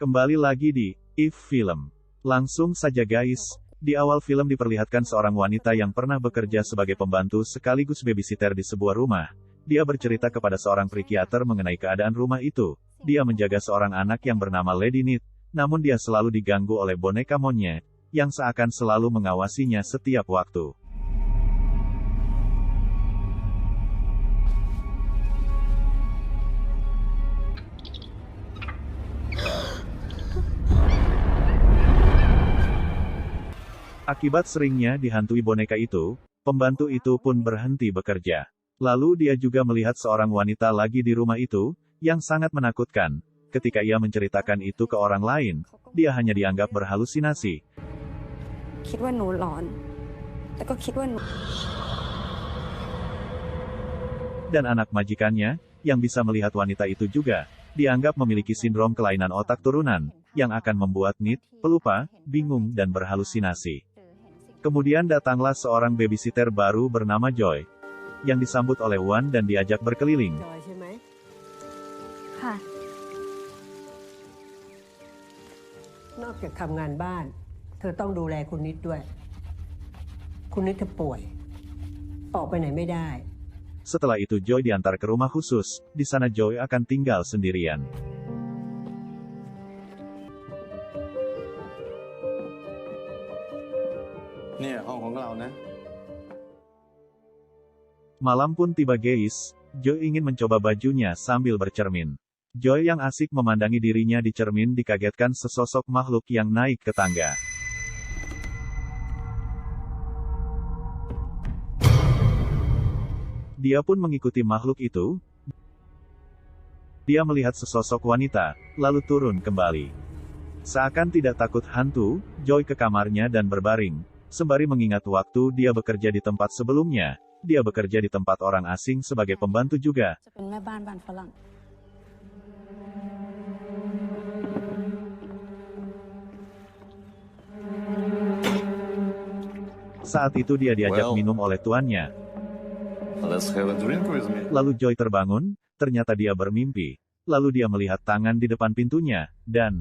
Kembali lagi di If Film. Langsung saja guys, di awal film diperlihatkan seorang wanita yang pernah bekerja sebagai pembantu sekaligus babysitter di sebuah rumah. Dia bercerita kepada seorang psikiater mengenai keadaan rumah itu. Dia menjaga seorang anak yang bernama Lady Nit, namun dia selalu diganggu oleh boneka monyet, yang seakan selalu mengawasinya setiap waktu. Akibat seringnya dihantui boneka itu, pembantu itu pun berhenti bekerja. Lalu dia juga melihat seorang wanita lagi di rumah itu, yang sangat menakutkan. Ketika ia menceritakan itu ke orang lain, dia hanya dianggap berhalusinasi. Dan anak majikannya, yang bisa melihat wanita itu juga, dianggap memiliki sindrom kelainan otak turunan, yang akan membuat Nit pelupa, bingung dan berhalusinasi. Kemudian datanglah seorang babysitter baru bernama Joy, yang disambut oleh Wan dan diajak berkeliling. Setelah itu Joy diantar ke rumah khusus, di sana Joy akan tinggal sendirian. Malam pun tiba guys, Joy ingin mencoba bajunya sambil bercermin. Joy yang asik memandangi dirinya di cermin dikagetkan sesosok makhluk yang naik ke tangga. Dia pun mengikuti makhluk itu. Dia melihat sesosok wanita, lalu turun kembali. Seakan tidak takut hantu, Joy ke kamarnya dan berbaring, sembari mengingat waktu dia bekerja di tempat sebelumnya. Dia bekerja di tempat orang asing sebagai pembantu juga. Saat itu dia diajak minum oleh tuannya. Lalu Joy terbangun, ternyata dia bermimpi. Lalu dia melihat tangan di depan pintunya, dan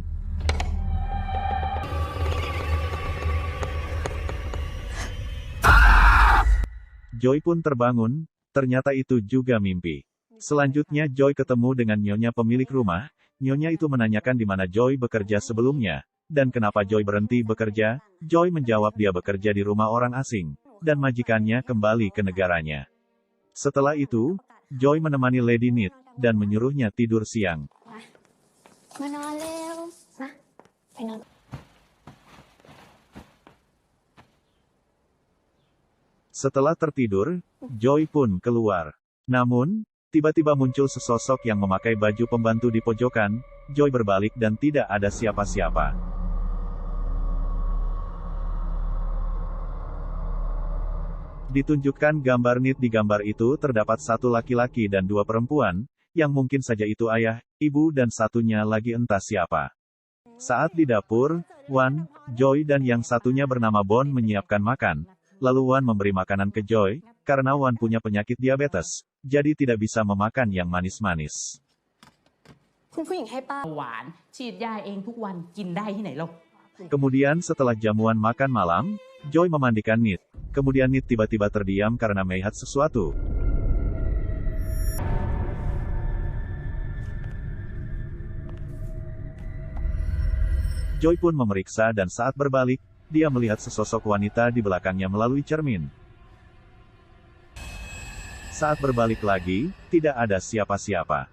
Joy pun terbangun, ternyata itu juga mimpi. Selanjutnya Joy ketemu dengan Nyonya pemilik rumah. Nyonya itu menanyakan di mana Joy bekerja sebelumnya, dan kenapa Joy berhenti bekerja. Joy menjawab dia bekerja di rumah orang asing, dan majikannya kembali ke negaranya. Setelah itu, Joy menemani Lady Nit, dan menyuruhnya tidur siang. Setelah tertidur, Joy pun keluar. Namun, tiba-tiba muncul sesosok yang memakai baju pembantu di pojokan. Joy berbalik dan tidak ada siapa-siapa. Ditunjukkan gambar Nit. Di gambar itu terdapat satu laki-laki dan dua perempuan, yang mungkin saja itu ayah, ibu dan satunya lagi entah siapa. Saat di dapur, Wan, Joy dan yang satunya bernama Bon menyiapkan makan. Lalu Wan memberi makanan ke Joy, karena Wan punya penyakit diabetes, jadi tidak bisa memakan yang manis-manis. Kemudian setelah jamuan makan malam, Joy memandikan Nit. Kemudian Nit tiba-tiba terdiam karena melihat sesuatu. Joy pun memeriksa dan saat berbalik, dia melihat sesosok wanita di belakangnya melalui cermin. Saat berbalik lagi, tidak ada siapa-siapa.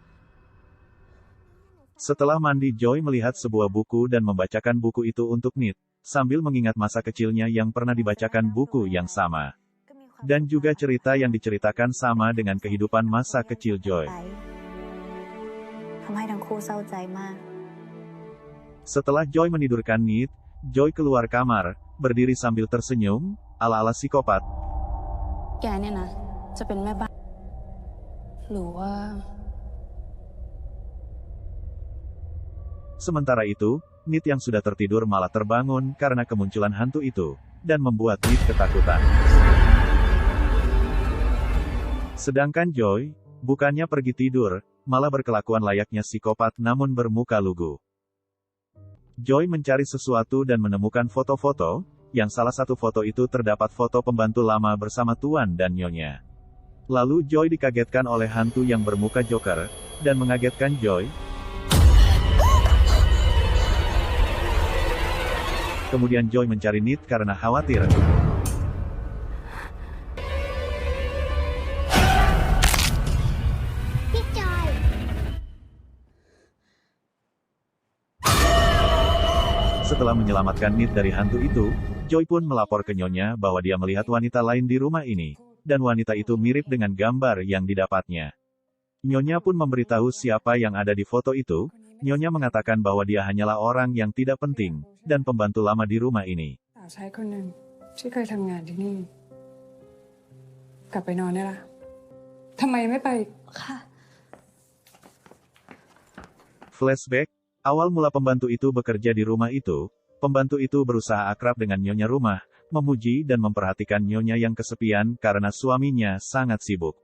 Setelah mandi Joy melihat sebuah buku dan membacakan buku itu untuk Nit, sambil mengingat masa kecilnya yang pernah dibacakan buku yang sama. Dan juga cerita yang diceritakan sama dengan kehidupan masa kecil Joy. Setelah Joy menidurkan Nit, Joy keluar kamar, berdiri sambil tersenyum, ala-ala psikopat. Sementara itu, Nit yang sudah tertidur malah terbangun karena kemunculan hantu itu, dan membuat Nit ketakutan. Sedangkan Joy, bukannya pergi tidur, malah berkelakuan layaknya psikopat namun bermuka lugu. Joy mencari sesuatu dan menemukan foto-foto, yang salah satu foto itu terdapat foto pembantu lama bersama Tuan dan Nyonya. Lalu Joy dikagetkan oleh hantu yang bermuka Joker, dan mengagetkan Joy. Kemudian Joy mencari Nit karena khawatir. Setelah menyelamatkan Nit dari hantu itu, Joy pun melapor ke Nyonya bahwa dia melihat wanita lain di rumah ini, dan wanita itu mirip dengan gambar yang didapatnya. Nyonya pun memberitahu siapa yang ada di foto itu. Nyonya mengatakan bahwa dia hanyalah orang yang tidak penting, dan pembantu lama di rumah ini. Flashback, awal mula pembantu itu bekerja di rumah itu. Pembantu itu berusaha akrab dengan Nyonya rumah, memuji dan memperhatikan Nyonya yang kesepian karena suaminya sangat sibuk.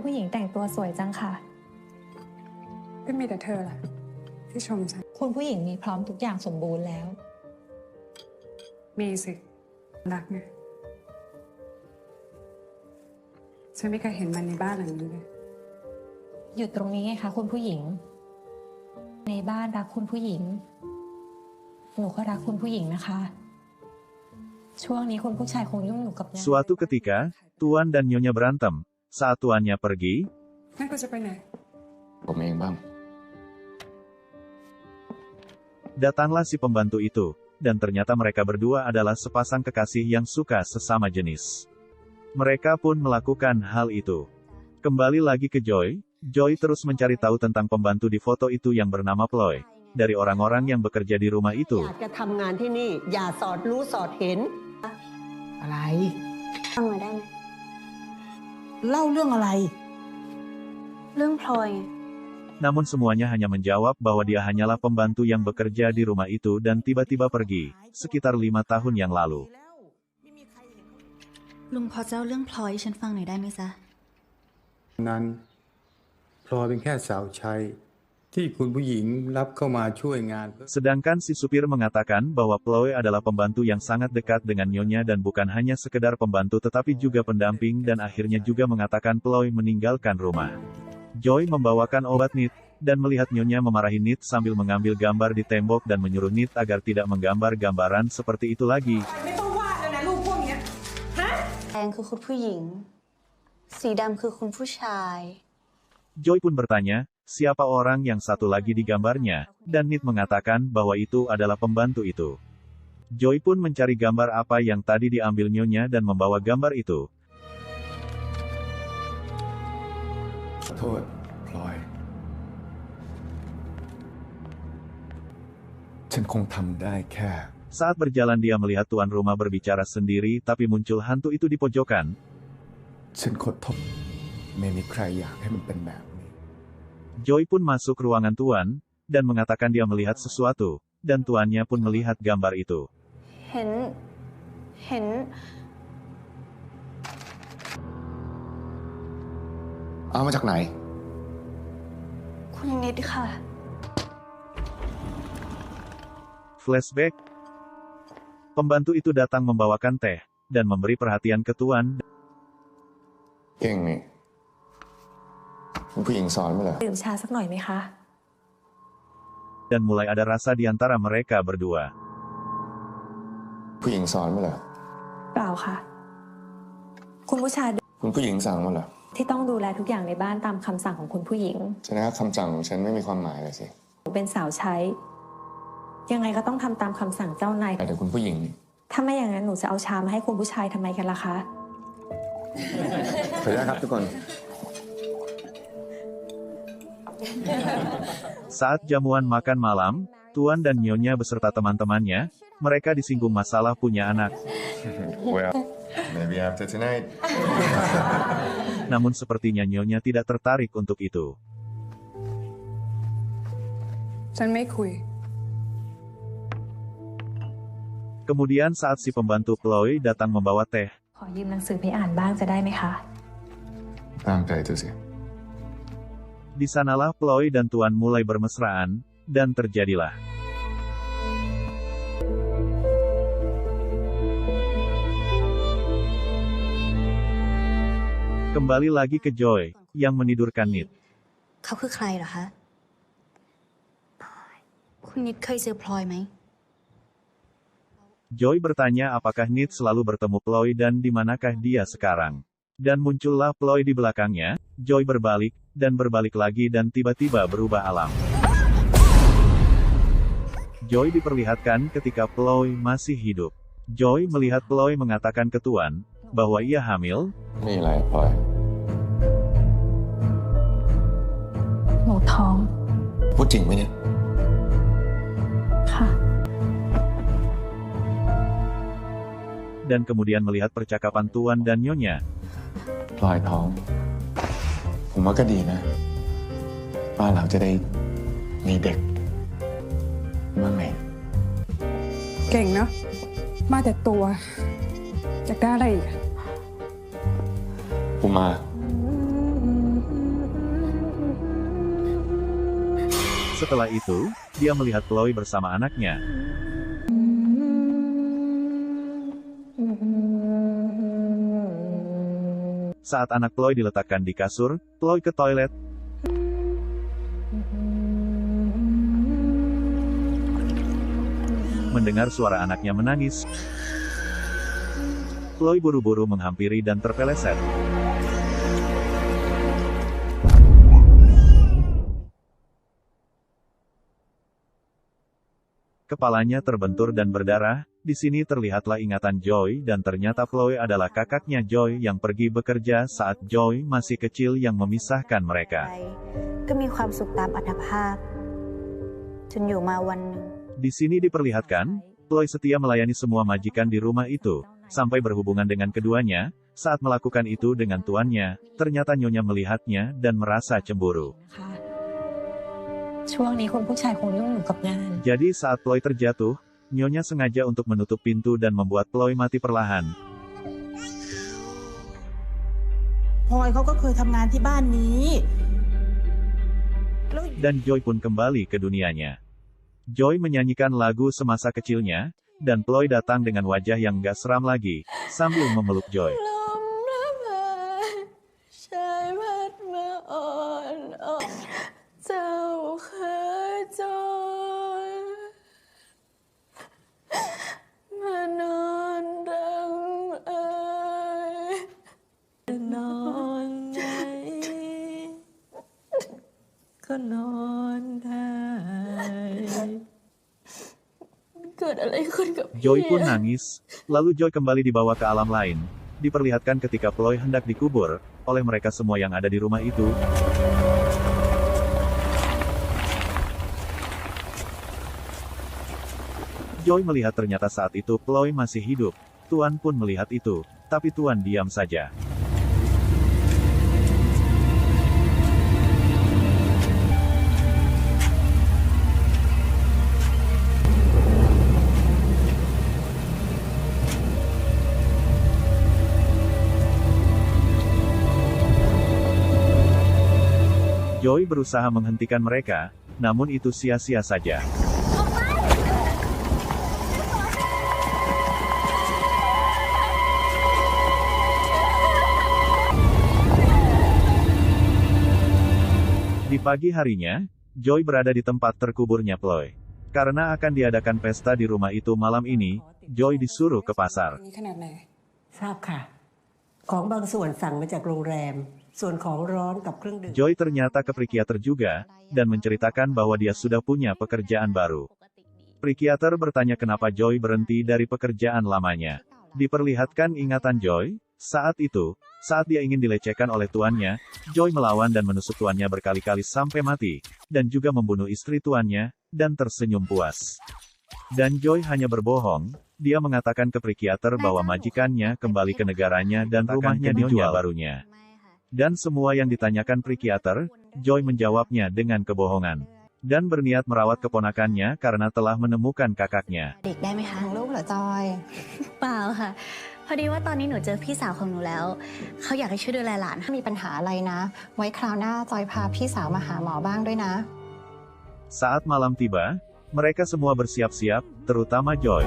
ผู้หญิงแต่งตัวสวยจังค่ะ ก็มีแต่เธอแหละที่ชมฉัน คุณผู้หญิงมีพร้อมทุกอย่างสมบูรณ์แล้ว มีสิรักไงฉันไม่เคยเห็นมันในบ้านหลังนี้เลย อยู่ตรงนี้ไงคะคุณผู้หญิง ในบ้านรักคุณผู้หญิง หนูก็รักคุณผู้หญิงนะคะ ช่วงนี้คุณผู้ชายคงยุ่งอยู่กับงาน Suatu ketika, Tuan dan Nyonya berantem. Saat tuannya pergi, นั่นก็จะไปไหน ผมเองบ้าง datanglah si pembantu itu, dan ternyata mereka berdua adalah sepasang kekasih yang suka sesama jenis. Mereka pun melakukan hal itu. Kembali lagi ke Joy, Joy terus mencari tahu tentang pembantu di foto itu yang bernama Ploy, dari orang-orang yang bekerja di rumah itu. อยากจะทำงานที่นี่อย่าสอดรู้สอดเห็น อะไร ฟังหน่อยได้ไหม เล่าเรื่องอะไร เรื่องพลอยไง Namun semuanya hanya menjawab bahwa dia hanyalah pembantu yang bekerja di rumah itu dan tiba-tiba pergi, sekitar 5 tahun yang lalu. ลุงพอจะเล่าเรื่องพลอยให้ฉันฟังหน่อยได้ไหมจ๊ะ นั้นพลอยเป็นแค่สาวใช้ที่คุณผู้หญิงรับเข้ามาช่วยงาน Sedangkan si supir mengatakan bahwa Ploy adalah pembantu yang sangat dekat dengan Nyonya dan bukan hanya sekedar pembantu tetapi juga pendamping dan akhirnya juga mengatakan Ploy meninggalkan rumah. Joy membawakan obat Nit, dan melihat Nyonya memarahi Nit sambil mengambil gambar di tembok dan menyuruh Nit agar tidak menggambar gambaran seperti itu lagi. ไม่ต้องวาดแล้วนะรูปพวกเนี้ยฮะ แดงคือคุณผู้หญิง สีดำคือคุณผู้ชาย Joy pun bertanya, siapa orang yang satu lagi di gambarnya, dan Nit mengatakan bahwa itu adalah pembantu itu. Joy pun mencari gambar apa yang tadi diambil Nyonya dan membawa gambar itu. ขอโทษพลอย ฉันคงทำได้แค่ Saat berjalan dia melihat tuan rumah berbicara sendiri tapi muncul hantu itu di pojokan. ฉันขอโทษไม่มีใครอยากให้มันเป็นแบบนี้ Joy pun masuk ruangan tuan, dan mengatakan dia melihat sesuatu, dan tuannya pun melihat gambar itu. เห็น เอามาจากไหน คุณนิดค่ะ Flashback. Pembantu itu datang membawakan teh, dan memberi perhatian ke tuan. เก่งนี่คุณผู้หญิงสอนไหมเหรอ ดื่มชาสักหน่อยไหมคะ Dan mulai ada rasa di antara mereka berdua. ผู้หญิงสอนไหมเหรอ เปล่าค่ะ คุณผู้ชาย คุณผู้หญิงสั่งมาเหรอ ที่ต้องดูแลทุกอย่างในบ้านตามคำสั่งของคุณผู้หญิง ฉะนั้นคำสั่งของฉันไม่มีความหมายเลยสิ หนูเป็นสาวใช้ ยังไงก็ต้องทำตามคำสั่งเจ้านาย แต่คุณผู้หญิงนี่ ถ้าไม่อย่างนั้นหนูจะเอาชามาให้คุณผู้ชายทำไมกันล่ะคะ ขออนุญาตครับทุกคน Saat jamuan makan malam, Tuan dan Nyonya beserta teman-temannya, mereka disinggung masalah punya anak. Well, maybe after tonight. Namun sepertinya Nyonya tidak tertarik untuk itu. ฉันไม่คุย Kemudian saat si pembantu Ploy datang membawa teh, ขอยืมหนังสือไปอ่านบ้างจะได้ไหมคะ ตามใจเธอสิ di sanalah Ploy dan Tuan mulai bermesraan, Dan terjadilah. Kembali lagi ke Joy, yang menidurkan Nit. เขาคือใครเหรอคะ คุณนิดเคยเจอพลอยไหม Joy bertanya apakah Nit selalu bertemu Ploy dan di manakah dia sekarang. Dan muncullah Ploy di belakangnya, Joy berbalik, dan berbalik lagi dan tiba-tiba berubah alam. Joy diperlihatkan ketika Ploy masih hidup. Joy melihat Ploy mengatakan ke Tuan, bahwa ia hamil. นี่อะไรพลอย หนูท้อง พูดจริงไหมเนี่ย ค่ะ Dan kemudian melihat percakapan Tuan dan Nyonya. พลอยท้อง ผมว่าก็ดีนะบ้านเราจะได้มีเด็กบ้างไง เก่งเนาะมาแต่ตัวอยากได้อะไรอีกอะ ผมมา Setelah itu, dia melihat Ploy bersama anaknya. Saat anak Ploy diletakkan di kasur, Ploy ke toilet. Mendengar suara anaknya menangis, Ploy buru-buru menghampiri dan terpeleset. Kepalanya terbentur dan berdarah. Di sini terlihatlah ingatan Joy dan ternyata Ploy adalah kakaknya Joy yang pergi bekerja saat Joy masih kecil yang memisahkan mereka. ก็มีความสุขตามอัตภาพจนอยู่มาวันหนึ่ง Di sini diperlihatkan, Ploy setia melayani semua majikan di rumah itu, sampai berhubungan dengan keduanya. Saat melakukan itu dengan tuannya, ternyata Nyonya melihatnya dan merasa cemburu. ค่ะช่วงนี้คุณผู้ชายคงยุ่งอยู่กับงาน Jadi saat Ploy terjatuh, Nyonya sengaja untuk menutup pintu dan membuat Ploy mati perlahan. พลอยเขาก็เคยทำงานที่บ้านนี้แล้ว Dan Joy pun kembali ke dunianya. Joy menyanyikan lagu semasa kecilnya, dan Ploy datang dengan wajah yang gak seram lagi, sambil memeluk Joy. ลมระบายชายพัดมาอ่อนอ่อนเจ้าเคยจรมานอนรังเอ่ยนอนไหนก็นอนได้เกิดอะไรขึ้นกับพี่ Joy pun nangis, lalu Joy kembali dibawa ke alam lain. Diperlihatkan ketika Ploy hendak dikubur, oleh mereka semua yang ada di rumah itu. Joy melihat ternyata saat itu Ploy masih hidup. Tuan pun melihat itu, tapi Tuan diam saja. Joy berusaha menghentikan mereka, namun itu sia-sia saja. Di pagi harinya, Joy berada di tempat terkuburnya Ploy. Karena akan diadakan pesta di rumah itu malam ini, Joy disuruh ke pasar. นี่ขนาดไหน ทราบค่ะ ของบางส่วนสั่งมาจากโรงแรม ส่วนของร้อนกับเครื่องดื่ม Joy ternyata ke psikiater juga, dan menceritakan bahwa dia sudah punya pekerjaan baru. Psikiater bertanya kenapa Joy berhenti dari pekerjaan lamanya. Diperlihatkan ingatan Joy, saat itu, saat dia ingin dilecehkan oleh tuannya, Joy melawan dan menusuk tuannya berkali-kali sampai mati, dan juga membunuh istri tuannya, dan tersenyum puas. Dan Joy hanya berbohong, dia mengatakan ke psikiater bahwa majikannya kembali ke negaranya dan rumahnya dijual barunya. Dan semua yang ditanyakan psikiater, Joy menjawabnya dengan kebohongan. Dan berniat merawat keponakannya karena telah menemukan kakaknya. เด็กได้ไหมคะลูกเหรอจอย เปล่าค่ะ พอดีว่าตอนนี้หนูเจอพี่สาวของหนูแล้ว เขาอยากให้ช่วยดูแลหลาน ถ้ามีปัญหาอะไรนะ ไว้คราวหน้าจอยพาพี่สาวมาหาหมอบ้างด้วยนะ Saat malam tiba, mereka semua bersiap-siap, terutama Joy.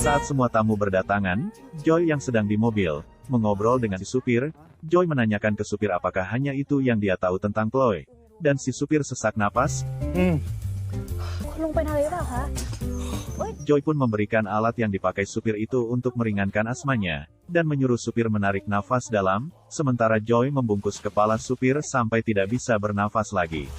Saat semua tamu berdatangan, Joy yang sedang di mobil, mengobrol dengan si supir. Joy menanyakan ke supir apakah hanya itu yang dia tahu tentang Chloe. Dan si supir sesak napas. Joy pun memberikan alat yang dipakai supir itu untuk meringankan asmanya, dan menyuruh supir menarik nafas dalam, sementara Joy membungkus kepala supir sampai tidak bisa bernafas lagi.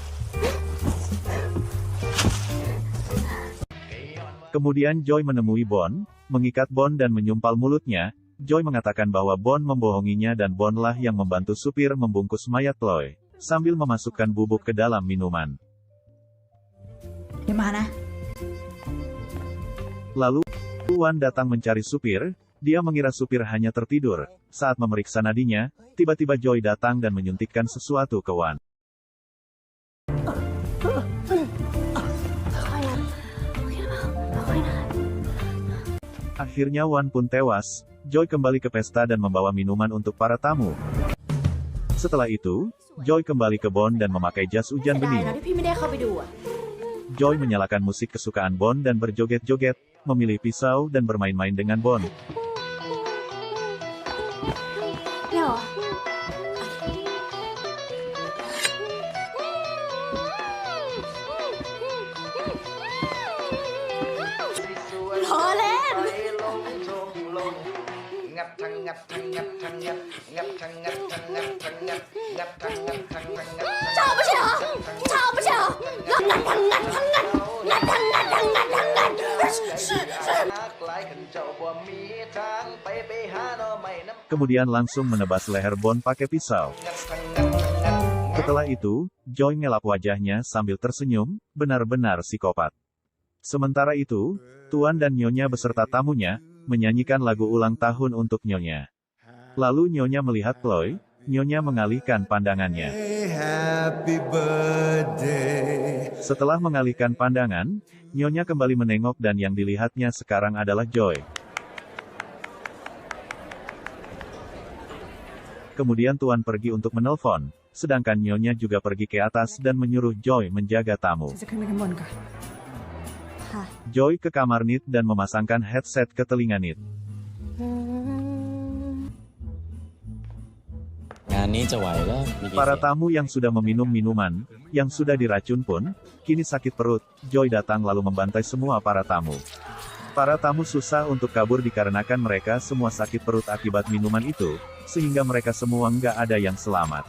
Kemudian Joy menemui Bond, mengikat Bond dan menyumpal mulutnya. Joy mengatakan bahwa Bond membohonginya dan Bondlah yang membantu supir membungkus mayat Chloe, sambil memasukkan bubuk ke dalam minuman. Di mana? Lalu, Wan datang mencari supir. Dia mengira supir hanya tertidur. Saat memeriksa nadinya, tiba-tiba Joy datang dan menyuntikkan sesuatu ke Wan. Akhirnya Wan pun tewas. Joy kembali ke pesta dan membawa minuman untuk para tamu. Setelah itu, Joy kembali ke Bond dan memakai jas hujan bening. Joy menyalakan musik kesukaan Bond dan berjoget-joget, memilih pisau dan bermain-main dengan Bond. Kemudian langsung menebas leher Bond pakai pisau. Setelah itu, Joy ngelap wajahnya sambil tersenyum, benar-benar psikopat. Sementara itu, Tuan dan Nyonya beserta tamunya, menyanyikan lagu ulang tahun untuk Nyonya. Lalu Nyonya melihat Chloe, Nyonya mengalihkan pandangannya. Happy birthday. Setelah mengalihkan pandangan, Nyonya kembali menengok dan yang dilihatnya sekarang adalah Joy. Kemudian Tuan pergi untuk menelpon, sedangkan Nyonya juga pergi ke atas dan menyuruh Joy menjaga tamu. Joy ke kamar Nit dan memasangkan headset ke telinga Nit. Para tamu yang sudah meminum minuman, yang sudah diracun pun, kini sakit perut. Joy datang lalu membantai semua para tamu. Para tamu susah untuk kabur dikarenakan mereka semua sakit perut akibat minuman itu, sehingga mereka semua nggak ada yang selamat.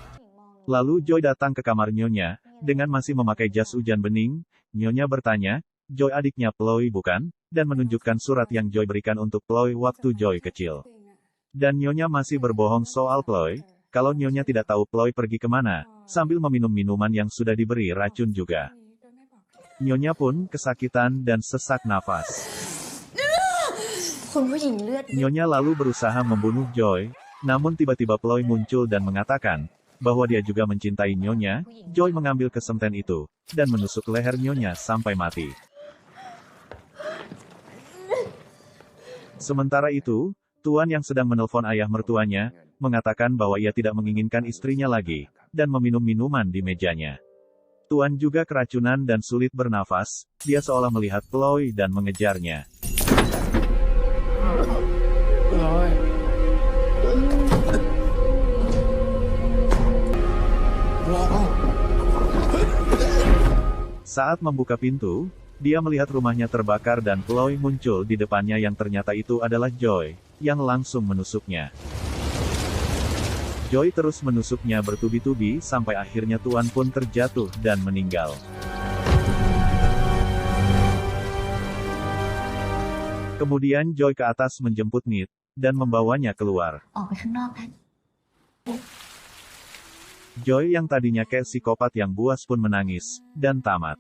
Lalu Joy datang ke kamar Nyonya, dengan masih memakai jas hujan bening. Nyonya bertanya, Joy adiknya Chloe bukan? Dan menunjukkan surat yang Joy berikan untuk Chloe waktu Joy kecil. Dan Nyonya masih berbohong soal Chloe, kalau Nyonya tidak tahu Chloe pergi kemana, sambil meminum minuman yang sudah diberi racun juga. Nyonya pun kesakitan dan sesak nafas. Nyonya lalu berusaha membunuh Joy, namun tiba-tiba Chloe muncul dan mengatakan bahwa dia juga mencintai Nyonya. Joy mengambil kesemten itu, dan menusuk leher Nyonya sampai mati. Sementara itu, Tuan yang sedang menelpon ayah mertuanya, mengatakan bahwa ia tidak menginginkan istrinya lagi, dan meminum minuman di mejanya. Tuan juga keracunan dan sulit bernafas, dia seolah melihat Chloe dan mengejarnya. Saat membuka pintu, dia melihat rumahnya terbakar dan Chloe muncul di depannya yang ternyata itu adalah Joy, yang langsung menusuknya. Joy terus menusuknya bertubi-tubi sampai akhirnya Tuan pun terjatuh dan meninggal. Kemudian Joy ke atas menjemput Nit, dan membawanya keluar. Joy yang tadinya kayak psikopat yang buas pun menangis, dan tamat.